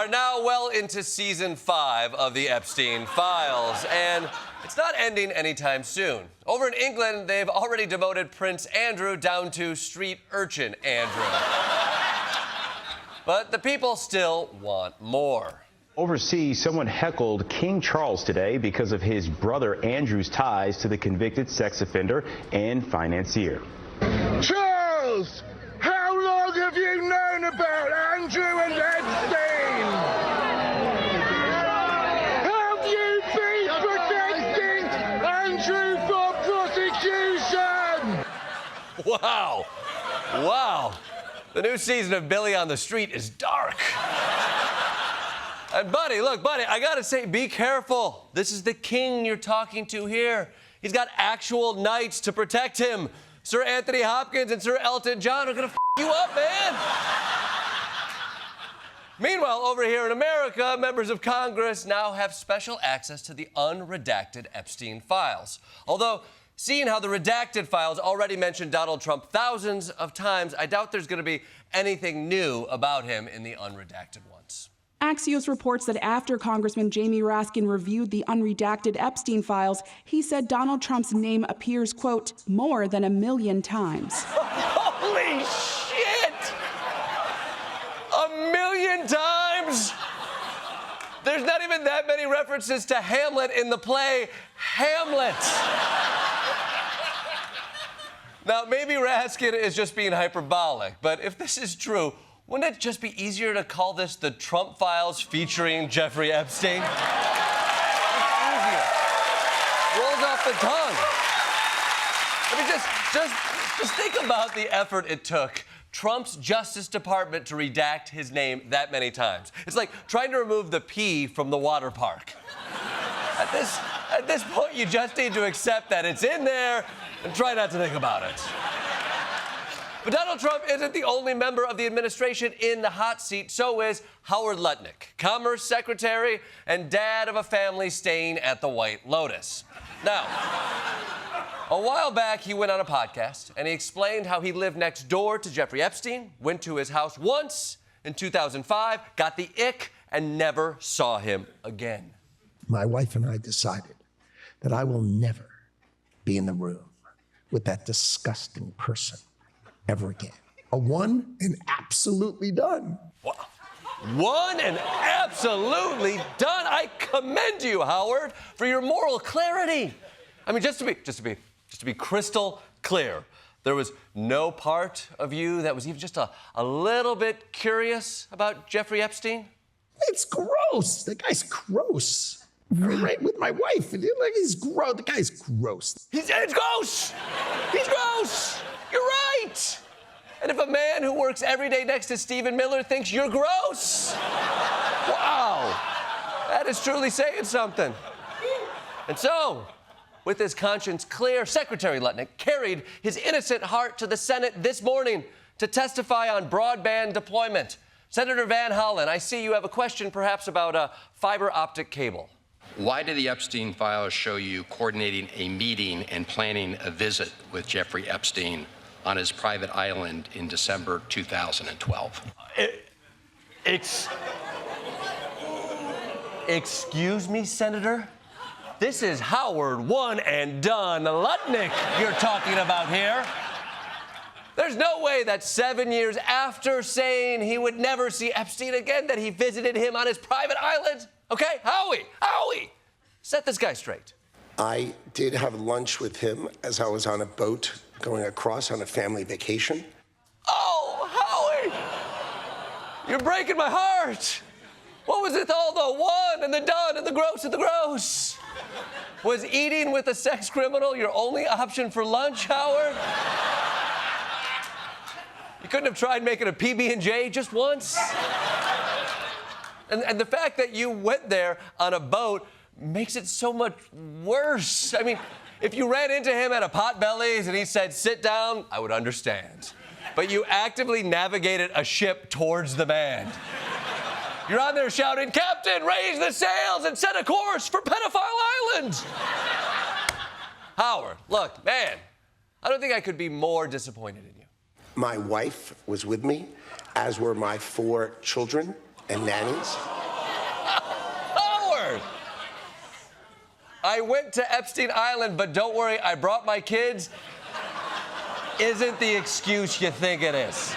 are now well into season 5 of the Epstein files, and it's not ending anytime soon. Over in England, they've already demoted Prince Andrew down to street urchin Andrew. But the people still want more. Overseas, someone heckled King Charles today because of his brother Andrew's ties to the convicted sex offender and financier. Charles, how long have you known about Andrew and Epstein? Have you been protecting Andrew from prosecution? Wow. Wow. The new season of Billy on the Street is dark. And buddy, look, buddy, I gotta say, be careful. This is the king you're talking to here. He's got actual knights to protect him. Sir Anthony Hopkins and Sir Elton John are gonna f you up, man. Meanwhile, over here in America, members of Congress now have special access to the unredacted Epstein files. Although, seeing how the redacted files already mentioned Donald Trump thousands of times, I doubt there's gonna be anything new about him in the unredacted ones. Axios reports that after Congressman Jamie Raskin reviewed the unredacted Epstein files, he said Donald Trump's name appears, quote, more than 1 million times. Holy shit! 1 million times? There's not even that many references to Hamlet in the play Hamlet. Now, maybe Raskin is just being hyperbolic, but if this is true, wouldn't it just be easier to call this the Trump Files featuring Jeffrey Epstein? It's easier. Rolls off the tongue. I mean, just think about the effort it took Trump's Justice Department to redact his name that many times. It's like trying to remove the P from the water park. At this point, you just need to accept that it's in there and try not to think about it. But Donald Trump isn't the only member of the administration in the hot seat. So is Howard Lutnick, Commerce Secretary and dad of a family staying at the White Lotus. Now, a while back, he went on a podcast and he explained how he lived next door to Jeffrey Epstein, went to his house once in 2005, got the ick, and never saw him again. My wife and I decided that I will never be in the room with that disgusting person ever again. A one and absolutely done. One and absolutely done. I commend you, Howard, for your moral clarity. I mean, just to be crystal clear, there was no part of you that was even just a little bit curious about Jeffrey Epstein? It's gross. The guy's gross. Right with my wife. He's gross. The guy's gross. It's gross. He's gross. You're right. And if a man who works every day next to Stephen Miller thinks you're gross, wow, that is truly saying something. And so, with his conscience clear, Secretary Lutnick carried his innocent heart to the Senate this morning to testify on broadband deployment. Senator Van Hollen, I see you have a question perhaps about a fiber optic cable. Why did the Epstein files show you coordinating a meeting and planning a visit with Jeffrey Epstein on his private island in December 2012? Excuse me, Senator? This is Howard one and done Lutnick you're talking about here. There's no way that 7 years after saying he would never see Epstein again that he visited him on his private island. Okay, Howie, set this guy straight. I did have lunch with him as I was on a boat going across on a family vacation. Oh, Howie! You're breaking my heart. What was with all the one and the done and the gross and the gross? Was eating with a sex criminal your only option for lunch, Howard? You couldn't have tried making a PB&J just once? And the fact that you went there on a boat makes it so much worse. I mean, if you ran into him at a Potbelly's and he said, sit down, I would understand. But you actively navigated a ship towards the man. You're on there shouting, Captain, raise the sails and set a course for Pedophile Island. Howard, look, man, I don't think I could be more disappointed in you. My wife was with me, as were my 4 children and nannies. I went to Epstein Island, but don't worry, I brought my kids, isn't the excuse you think it is.